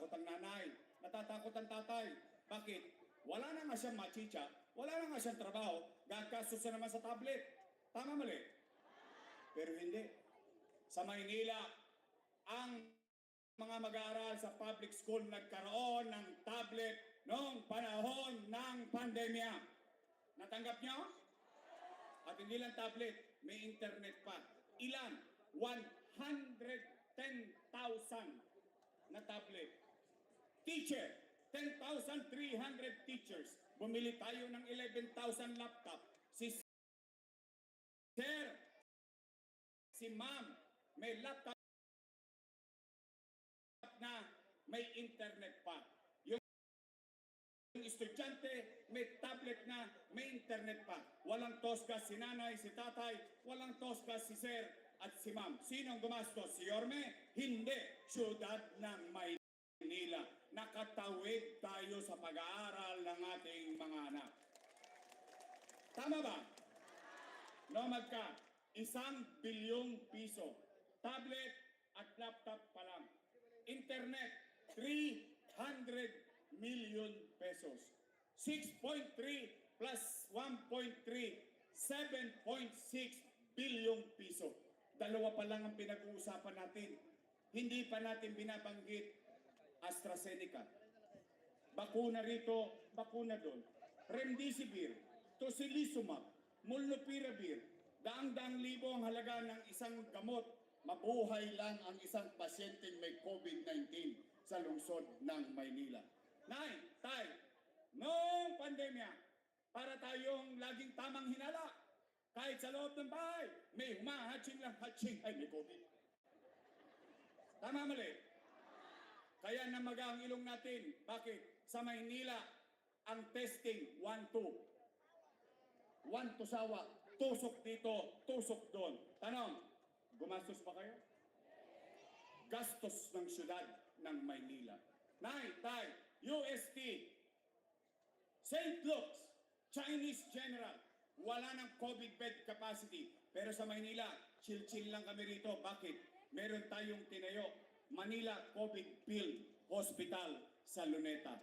natatakot ang nanay, natatakot ang tatay. Bakit? Wala na nga siyang machicha, wala na nga siyang trabaho, gagastos na naman sa tablet. Tama mali? Pero hindi. Sa Maynila, ang mga mag-aaral sa public school nagkaroon ng tablet noong panahon ng pandemya. Natanggap nyo? At hindi lang tablet, may internet pa. Ilan? 110,000 na tablet. Teacher, 10,300 teachers. Bumili tayo ng 11,000 laptop. Si Sir, si Ma'am, may laptop na may internet pa. Yung estudyante, may tablet na may internet pa. Walang tosgas si nanay, si tatay, walang tosgas si Sir at si Ma'am. Sino ang gumastos? Si Yorme? Hindi. Syudad ng Maynila. Nakatawid tayo sa pag-aaral ng ating mga anak. Tama ba? No, magka 1 bilyong piso. Tablet at laptop pa lang. Internet, 300 million pesos. 6.3 plus 1.3, 7.6 bilyong piso. Dalawa pa lang ang pinag-uusapan natin. Hindi pa natin binabanggit AstraZeneca. Bakuna rito, bakuna doon. Remdesivir, tocilizumab, molnupiravir. Daang-daang libo ang halaga ng isang gamot. Mabuhay lang ang isang pasyenteng may COVID-19 sa lungsod ng Maynila. Nay, tay, noong pandemya, para tayong laging tamang hinala, kahit sa loob ng bahay, may humahatching lang hatching, ay may COVID. Tama mali? Kaya namaga ang ilong natin. Bakit? Sa Maynila, ang testing, 1-2. 1 to sawa, tusok dito, tusok doon. Tanong, gumastos pa kayo? Gastos ng syudad ng Maynila. Nay, tay, UST, St. Luke's, Chinese General, wala ng COVID bed capacity. Pero sa Maynila, chill-chill lang kami rito. Bakit? Meron tayong tinayo, Manila COVID Field Hospital sa Luneta.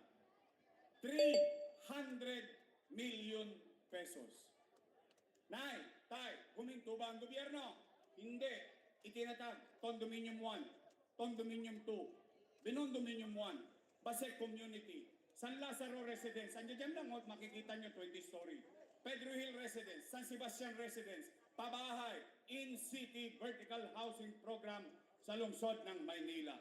300 million pesos. Nay, tay, huminto ba ang gobyerno? Hindi. Itinatag, Condominium 1, Condominium 2, Binondominium 1, Basek Community, San Lazaro Residence, andyan lang, makikita nyo 20-story. Pedro Hill Residence, San Sebastian Residence, pabahay, in-city vertical housing program sa lungsod ng Maynila.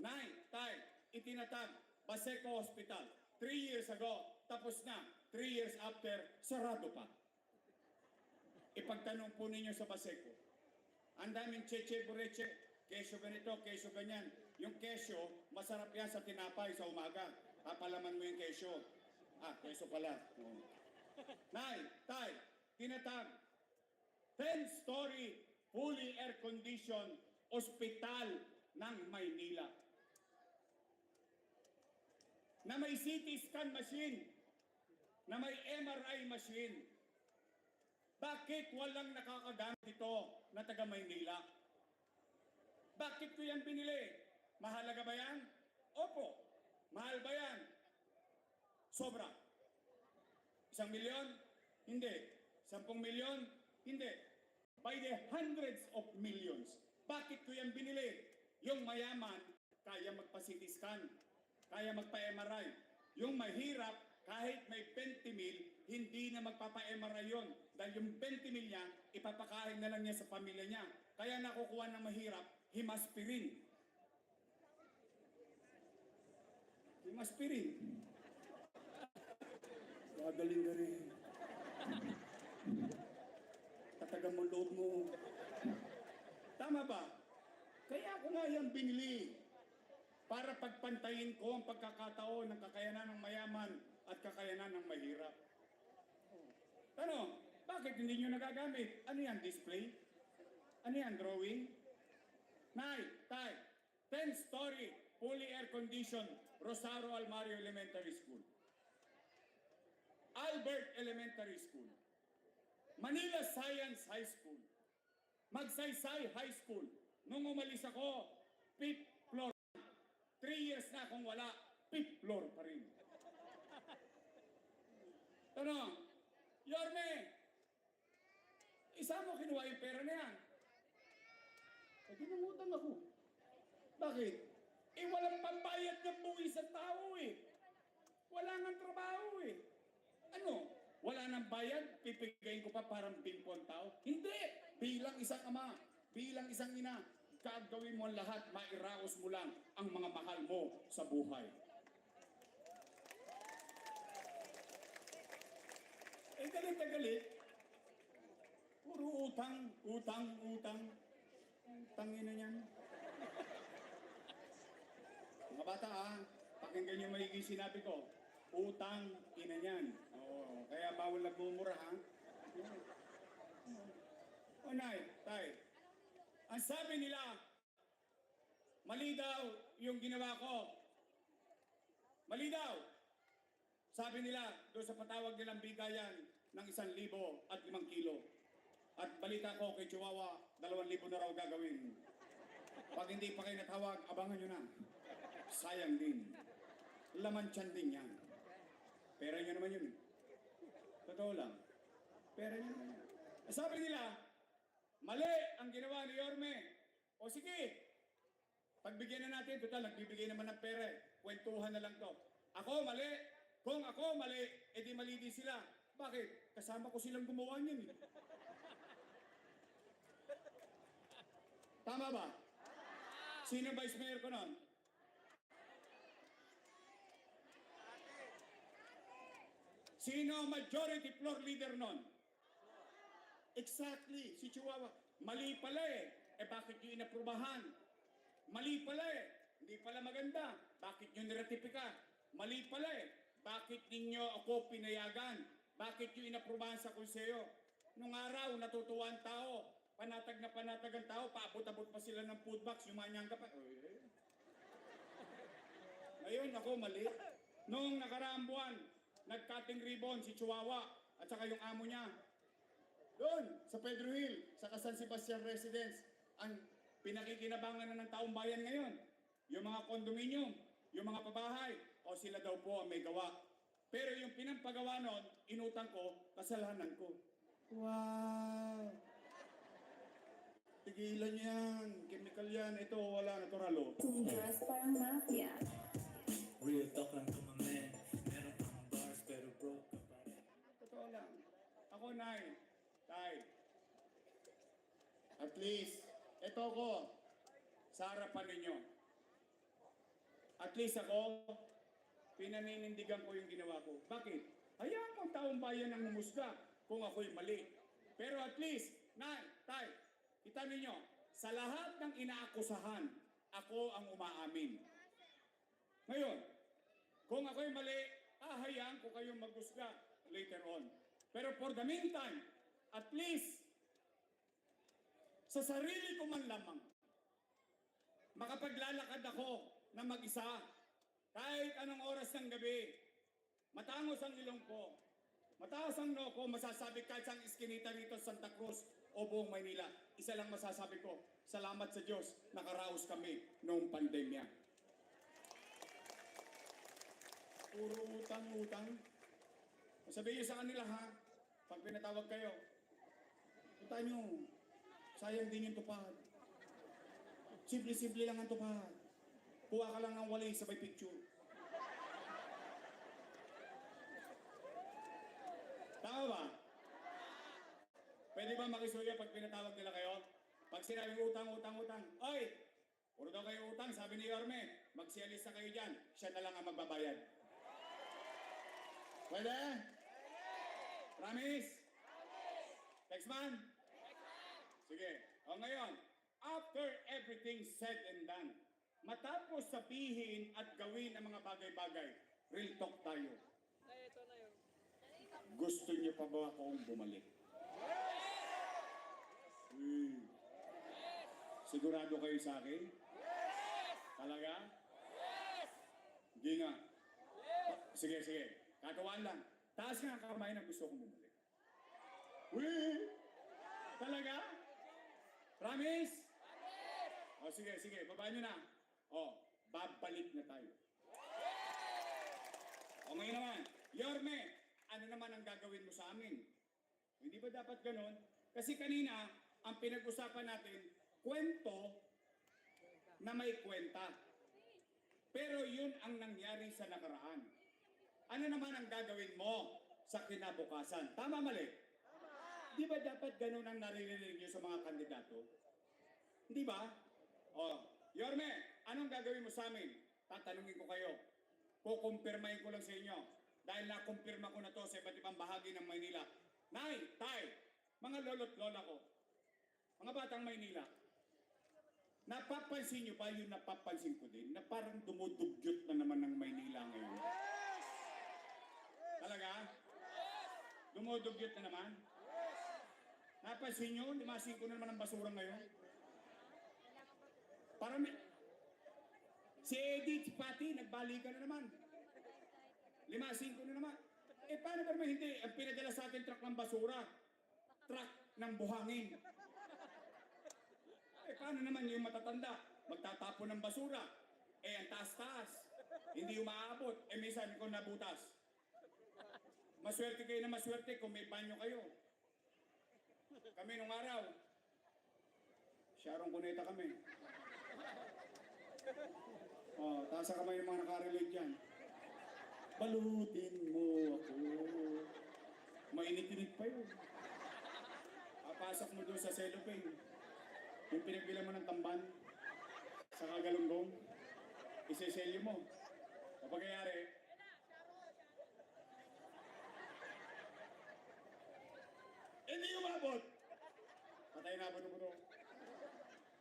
Nay, tay, itinatag, Baseco Hospital, 3 years ago, tapos na, 3 years after, sarado pa. Ipagtanong po ninyo sa Baseco, ang daming cheche, bureche, kesyo ganito, kesyo ganyan. Yung kesyo, masarap yan sa tinapay sa umaga. Papalaman mo yung kesyo. Ah, kesyo pala. Oh. Nay, tay, tinatag, 10-story, fully air-conditioned ospital ng Maynila. Na may CT scan machine, na may MRI machine. Bakit walang nakakagamit ito na taga Maynila? Bakit ko yan binili? Mahalaga ba yan? Opo. Mahal ba yan? Sobra. 1 milyon? Hindi. 10 milyon? Hindi. By the hundreds of millions. Bakit ko yan binili? Yung mayaman, kaya magpa-CT scan, kaya magpa-MRI. Yung mahirap, kahit may 20 mil, hindi na magpapa-MRI yun. Dahil yung 20 mil niya, ipapakain na lang niya sa pamilya niya. Kaya nakukuha ng mahirap, Himaspirin. Himaspirin. Gagaling na rin. Tatagan mo loob mo. Tama ba? Kaya ako nga yan binili. Para pagpantayin ko ang pagkakataon ng kakayanan ng mayaman at kakayanan ng mahirap. Tanong, bakit hindi nyo nagagamit? Ano yan, display? Ano yan, drawing? Nay, tay, 10-story, fully air-conditioned, Rosario Almario Elementary School. Albert Elementary School. Manila Science High School. Magsaysay High School. Nung umalis ako, 5th floor, 3 years na akong wala, 5th floor pa rin. Tanong, Yorme, isa mo kinuha yung pera na yan. Pwede nangutang ako. Bakit? Eh walang pambayad ng buwis sa tao eh. Wala nga trabaho eh. Ano? Wala nang bayad? Pipigayin ko pa parang bimpo ang tao? Hindi! Bilang isang ama, bilang isang ina, gagawin mo ang lahat, mairaos mo lang ang mga mahal mo sa buhay. Eh galit na galit. Puro utang, utang, utang. Tangin na yan. Mga bata pakinggan niyo maigi sinabi ko. Utang, ina niyan. Oo, kaya bawal nagmumura ha. O nay, tay. Ang sabi nila, mali daw yung ginawa ko. Mali daw. Sabi nila, doon sa patawag nilang bigayan ng 1,000 at 5 kilo. At balita ko kay Chihuahua, 2,000 na raw gagawin. Pag hindi pa kayo natawag, abangan nyo na. Sayang din. Laman tiyan din yan. Pera nyo naman yun. Totoo lang. Pera nyo naman yun. Sabi nila, mali ang ginawa ni Yorme. O sige, pagbigyan na natin, total, nagbibigay naman ng pera. Kwentuhan na lang to. Ako mali. Kung ako mali, edi mali din sila. Bakit? Kasama ko silang gumawa niyan eh. Tama ba? Sino vice mayor ko nun? Sino majority floor leader nun? Exactly, si Chihuahua. Mali pala eh. Eh bakit nyo inaprubahan? Mali pala eh. Hindi pala maganda. Bakit nyo niratipika? Mali pala eh. Bakit ninyo ako pinayagan? Bakit nyo inaprubahan sa konseyo? Nung araw, natutuwa ang tao. Panatag na panatag ang tao. Paabot-abot pa sila ng food box. Yumanyang ka pa. Ngayon, ako mali. Noong nakaraang buwan, nag-cutting ribbon si Chihuahua at saka yung amo niya. Doon, sa Pedro Hill, sa San Sebastian Residence, ang pinakikinabangan na ng taong bayan ngayon. Yung mga kondominium, yung mga pabahay, o sila daw po ang may gawa. Pero yung pinampagawa nun, inutang ko, kasalanan ko. Wow! Tigilan yan, chemical yan, ito wala, natural o. Yes, parang mafia. Real talk lang to my man. Meron kang bars pero broke ka pa rin. Totoo lang. Ako, Nay, Tay. At least, ito ko, sa harapan ninyo. At least ako, pinaninindigan ko yung ginawa ko. Bakit? Hayaan mo ang taong bayan ang humusga kung ako'y mali. Pero at least, Nay, Tay, kita ninyo, sa lahat ng inaakusahan, ako ang umaamin. Ngayon, kung ako'y mali, hayaan ko kayong maghusga later on. Pero for the meantime, at least, sa sarili ko man lamang, makapaglalakad ako na mag-isa, kahit anong oras ng gabi, matangos ang ilong ko, mataas ang noo ko, masasabi kahit sa iskinita rito sa Santa Cruz o buong Maynila, isa lang masasabi ko, salamat sa Diyos, nakaraos kami noong pandemya. Puro utang-utang. Sabihin niyo sa kanila ha, pag pinatawag kayo, punta nyo, sayang din yung tupad. Simple-simple lang ang tupad. Kuha ka lang ng walay sabay picture. Tama ba? Pwede ba makisuya pag pinatawag nila kayo? Pag sinabing utang, utang, utang, oy! Puro daw kayo utang, sabi ni Yorme, magsialisa kayo dyan, siya na lang ang magbabayad. Pwede? Promise? Next man? Sige. O ngayon, after everything said and done, matapos sabihin at gawin ang mga bagay-bagay, real talk tayo. Gusto niyo pa ba akong bumalik? Sigurado kayo sa akin? Talaga? Hindi nga. Sige, sige. Kakawaan lang. Taas nga ang kamay na gusto kong bumalik. Talaga? Promise? O sige, sige. Baba nyo na. O, babalik na tayo. O ngayon naman, Yorme, ano naman ang gagawin mo sa amin? Hindi ba dapat ganon? Kasi kanina, ang pinag-usapan natin, kwento na may kwenta. Pero yun ang nangyari sa nakaraan. Ano naman ang gagawin mo sa kinabukasan? Tama, mali? Di ba dapat ganon ang naririnig niyo sa mga kandidato? Di ba? O, Yorme, anong gagawin mo sa amin? Tatanungin ko kayo. Kukumpirmahin ko lang sa inyo. Dahil nakumpirma ko na to sa iba't ibang bahagi ng Maynila. Nay, tay, mga lolo't lola ko, mga batang Maynila, napapansin nyo ba yung napapansin ko din na parang dumudugyot na naman ng Maynila ngayon? Talaga? Dumudugyot na naman? Napansin nyo, limasin ko na naman ang basura ngayon? Parang si Edith Pati, nagbalikan na naman. Limasin ko na naman. Eh paano ba naman hindi? Ang pinadala sa atin truck ng basura, truck ng buhangin. Eh paano naman yung matatanda? Magtatapon ng basura. Eh ang taas-taas. Hindi umaabot. Eh minsan ko nabutas. Maswerte kayo na maswerte kung may banyo kayo. Kami nung araw, Sharon Cuneta kami. Oh, taas sa kamay ng mga nakarelate dyan. Balutin mo ako. Mainit-init pa yun. Papasok mo doon sa cellophane. Yung pinagbilang mo ng tamban sa kagalunggong, iseselyo mo. Kapag kayari, hindi umabot. Patay na abot mo doon.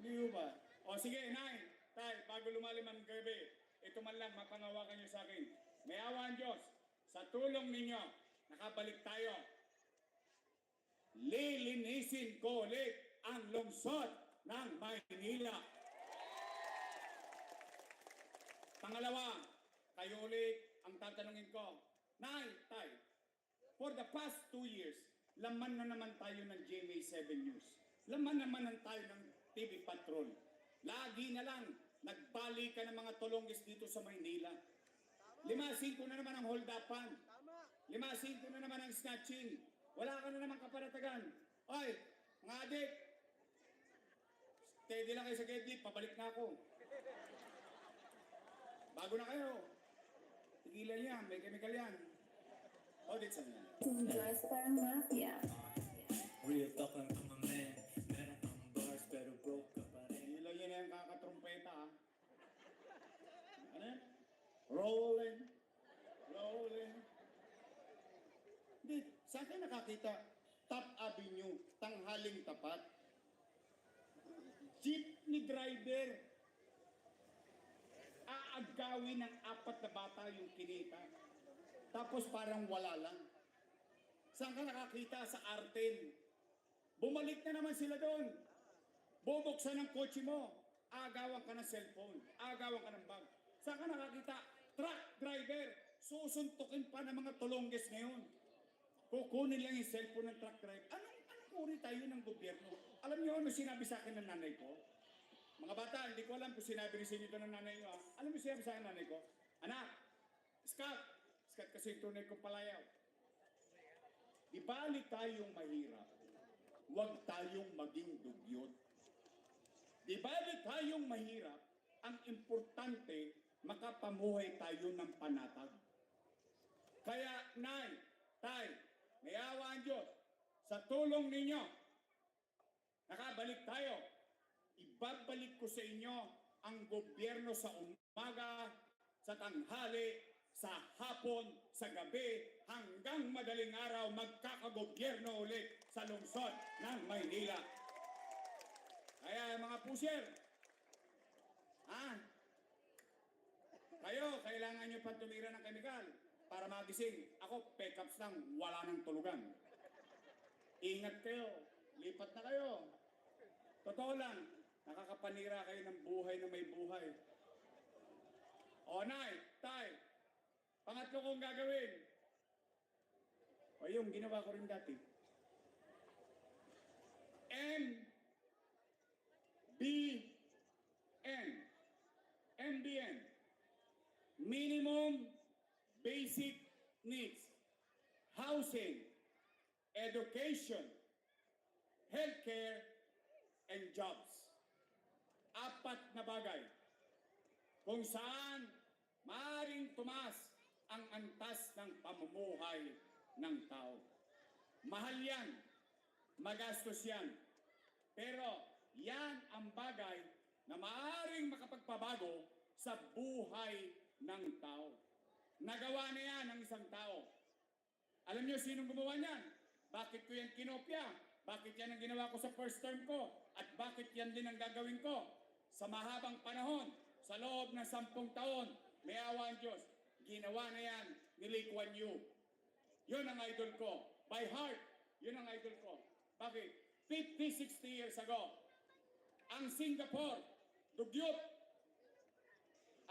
Hindi ba? O sige, Nay, Tay, bago lumalim ang gabi, ito man lang mapangawakan niyo sa akin. May awa ang Diyos, sa tulong ninyo, nakabalik tayo. Lilinisin ko ulit ang lungsod ng Maynila. Pangalawa, kayo ulit ang tatanungin ko. Nay, Tay, for the past 2 years, laman na naman tayo ng GMA7 News. Laman naman tayo ng TV Patrol. Lagi na lang, nagbalikan ng mga tulonggis dito sa Maynila. Limasin ko na naman ang hold-upan. Limasin ko na naman ang snatching. Wala ka na naman kaparatagan. Oy, mga adik, steady lang kayo sa gate, pabalik na ako. Bago na kayo. Tigilan yan, may chemical yan. Audit sa yan. Diyos parang mafia. Real talk lang to my man. Meron kang bars pero broke ka pa rin. Hindi lang yan yung kakatrumpeta, ha? Ano yan? Rolling. Rolling. Hindi, saan kayo nakakita? Top Avenue, tanghaling tapat. Jeepney driver. Aagawin ng 4 na bata yung kinita. Tapos parang wala lang. Saan ka nakakita? Sa Arten. Bumalik na naman sila doon. Bubuksan ng kotse mo. Agawan ka ng cellphone. Agawan ka ng bag. Saan ka nakakita? Truck driver. Susuntukin pa ng mga tulongges ngayon. Kukunin lang yung cellphone ng truck driver. Anong uri tayo ng gobyerno? Alam niyo ano sinabi sa akin ng nanay ko? Mga bata, hindi ko alam kung sinabi rin sa inyo ng nanay niyo. Alam mo sinabi sa akin ng nanay ko? Anak, Scott kasi yung tunay kong palayaw. Di bali tayong mahirap, huwag tayong maging dugyot. Di bali tayong mahirap, ang importante, makapamuhay tayo ng panatag. Kaya, Nay, Tay, may awa ang Diyos, sa tulong ninyo, nakabalik tayo. Ibabalik ko sa inyo ang gobyerno sa umaga, sa tanghali, sa hapon, sa gabi, hanggang madaling araw magkakagobyerno ulit sa lungsod ng Maynila. Kaya mga pusher, kayo, kailangan nyo pang tumira ng kemikal para magising. Ako, peckups lang, wala nang tulugan. Ingat kayo, lipat na kayo. Totoo lang, nakakapanira kayo ng buhay na may buhay. O, Nay, Tay, pangatlo kong gagawin. O yung ginawa ko rin dati. M, B, N. MBN, minimum basic needs, housing, education, healthcare, and jobs. Apat na bagay kung saan maaaring tumaas ang antas ng pamumuhay ng tao. Mahal yan, magastos yan, pero yan ang bagay na maaaring makapagpabago sa buhay ng tao. Nagawa na yan ng isang tao. Alam niyo sinong gumawa niyan? Bakit ko yan kinopya? Bakit yan ang ginawa ko sa first term ko? At bakit yan din ang gagawin ko? Sa mahabang panahon, sa loob ng 10 taon, may awa ang Diyos, ginawa na yan ni Lee Kuan Yew. Yun ang idol ko. By heart, yun ang idol ko. Bakit? 50, 60 years ago, ang Singapore, dugyot.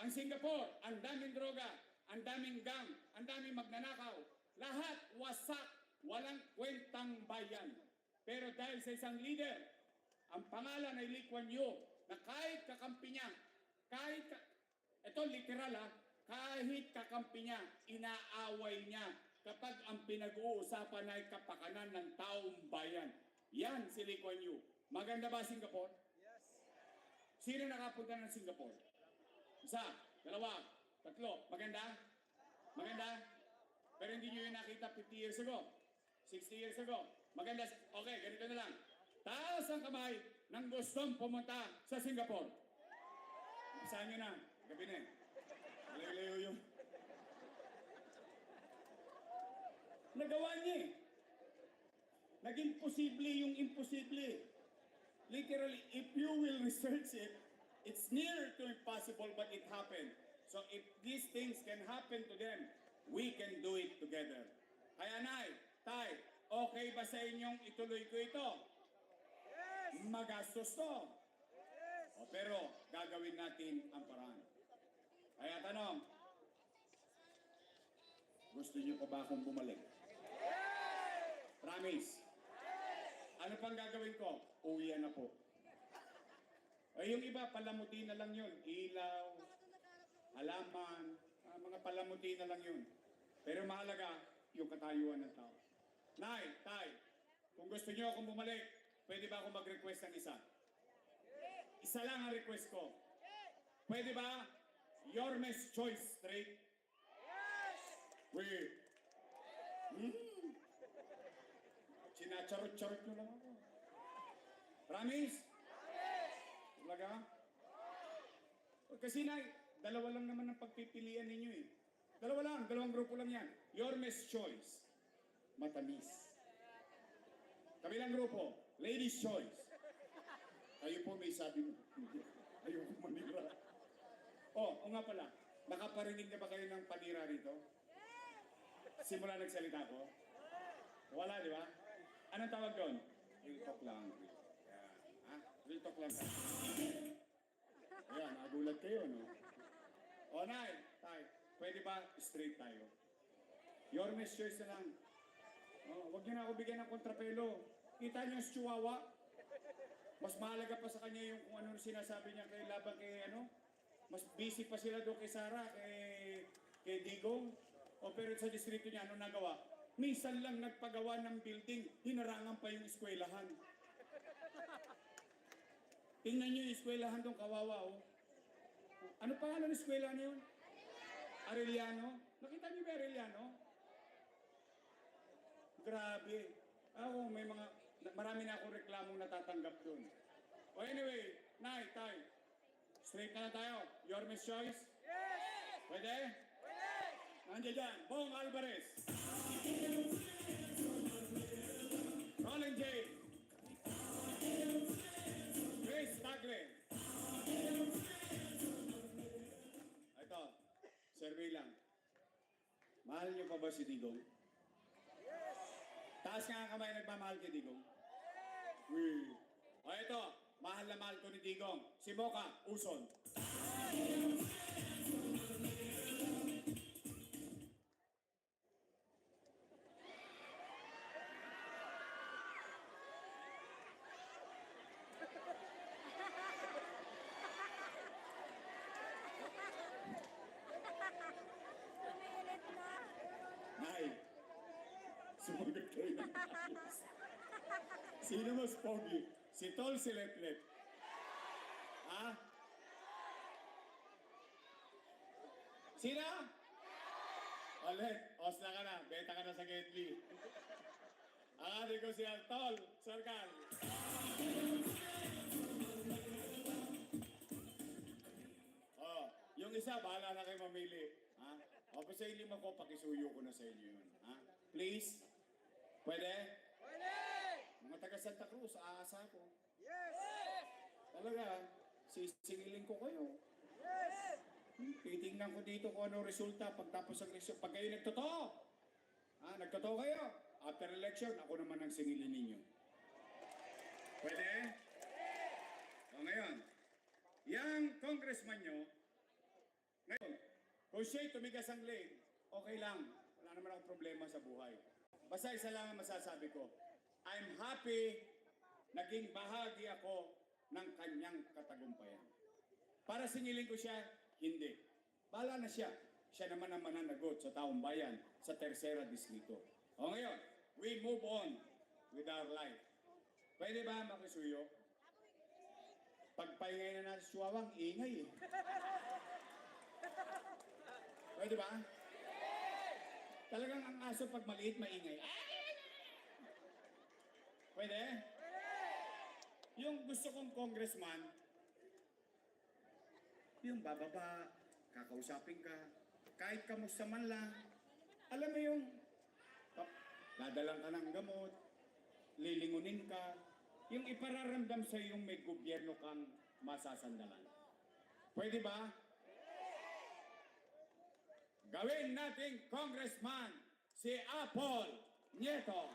Ang Singapore, ang daming droga, ang daming gang, ang daming magnanakaw. Lahat wasak, walang kwentang bayan. Pero dahil sa isang leader, ang pangalan ay Lee Kuan Yew, na kahit kakampi niya, ito literal kahit kakampi niya, inaaway niya kapag ang pinag-uusapan ay kapakanan ng taong bayan. Yan si Lee Kuan Yew. Maganda ba Singapore? Yes. Sino nakapunta ng Singapore? Isa, dalawa, tatlo. Maganda? Maganda? Pero hindi nyo yung nakita 50 years ago, 60 years ago. Maganda. Okay, ganito na lang. Taas ang kamay ng gustong pumunta sa Singapore. Saan nyo na? Gabi na eh. Layo-layo yung... Nagawa niya eh. Naging posible yung imposible. Literally, if you will research it, it's near to impossible, but it happened. So if these things can happen to them, we can do it together. Kaya Nay, Tay, okay ba sa inyong ituloy ko ito? Yes! Magastos to. Yes! O, pero gagawin natin ang paraan. Kaya tanong, gusto niyo pa ba akong bumalik? Yes! Promise. Ano pang gagawin ko? Uwian na po. Ay, yung iba, palamuti na lang yun. Ilaw, halaman, mga palamuti na lang yun. Pero mahalaga, yung katayuan ng tao. Nay, Tay, kung gusto niyo akong bumalik, pwede ba akong mag-request ng isa? Isa lang ang request ko. Pwede ba? Yormes Choice Straight? Yes! Wait. Sinacharot-charot nyo lang ako. Promise? Talaga? Kasi Nay, dalawa lang naman ang pagpipilian ninyo eh. Dalawa lang, dalawang grupo lang yan. Yormes Choice. Matamis. Kabilang grupo, Ladies Choice. Kayo po may sabi mo. Ayoko manira. O nga pala, nakaparinig na ba kayo ng panira rito? Simula nagsalita ko? Wala, di ba? Anong tawag doon? Real talk lang. Ha? Real talk lang. Ayan, nagulat kayo, no? O, Nay, Tay, pwede ba straight tayo? Yormes Choice na lang. Huwag niyo na ako bigyan ng kontrapelo. Kita niyo yung chihuahua? Mas mahalaga pa sa kanya yung kung ano sinasabi niya kay laban kay ano. Mas busy pa sila doon kay Sara, kay Digong. O pero sa distrito niya, ano nagawa? Minsan lang nagpagawa ng building, hinarangan pa yung eskwelahan. Tingnan niyo yung eskwelahan doon, kawawa oh. Ano pangalan ng eskwela niyo? Arellano? Nakita niyo ba Arellano? Grabe. May marami na akong reklamong natatanggap doon. O anyway, Nay, Tay, straight na tayo. Yormes Choice? Yes! Pwede? Pwede! Nandiyan dyan, Bong Alvarez. Colin J. Grace Tagle. Ito, survey lang. Mahal niyo pa ba si Digong? Yes! Taas nga ang kamay nagmamahal kay Digong. O ito, mahal na mahal ko ni Digong. Si Mocha, Uson. Nay, sumagot kayo ng ayos. Sino mas pogi? Si Tol, si Letlet? Ha? Sino? Olet, osla ka na. Beta ka na sa Gately. Ang ate ko si Tol, Sarkal. Oh, yung isa, bahala na kayo mamili. Ha? O, sa lima ko, pakisuyo ko na sa inyo yun. Ha? Please? Pwede? Pwede! Mga taga Santa Cruz, aasa ko. Yes! Talaga, sisingilin ko kayo. Yes! Titingnan ko dito kung ano resulta pagtapos ng eleksyon. Pag kayo nagtotoo, nagtotoo kayo. After election, ako naman ang singilin ninyo. Pwede? O ngayon, yung congressman nyo, ngayon, kung siya'y tumigas ang leg, okay lang. Wala naman akong problema sa buhay. Basta isa lang ang masasabi ko. I'm happy naging bahagi ako ng kanyang katagumpayan. Para singilin ko siya, hindi. Bahala na siya. Siya naman ang mananagot sa taong bayan sa Tercera Distrito. O ngayon, we move on with our life. Pwede ba makisuyo? Pagpahingay na natin suwawang, ingay eh. Pwede ba? Talagang ang aso pag maliit, maingay. Pwede? Yung gusto kong congressman, yung bababa, kakausapin ka, kahit kamusta man lang, alam mo yung, dadalang ka ng gamot, lilingunin ka, yung ipararamdam sa yung may gobyerno kang masasandalan. Pwede ba? Gawin nating congressman si Apol Nieto.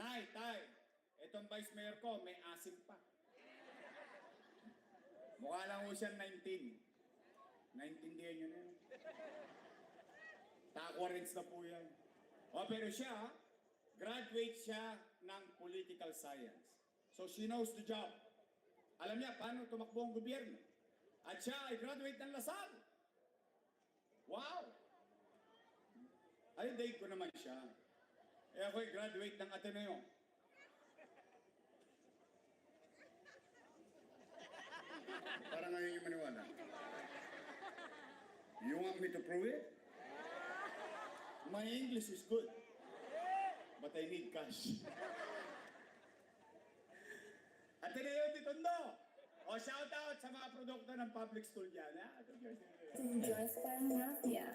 Nay, tay, itong vice mayor ko may asim pa. Mukha lang ho siyang 19. Naintindihan nyo na yun. Takwarins na po yan. O pero siya, graduate siya ng political science. So she knows the job. Alam niya paano tumakbo ang gobyerno. At siya ay graduate ng Lasal. Wow! Ay, date ko naman siya. Eh ako ay graduate ng Ateneo. Parang ngayon yung maniwala. You want me to prove it? My English is good. But I need cash. Ateneo de Tondo! O shout out sa mga produkto ng public school dyan. Ha? Enjoy Parang Mafia.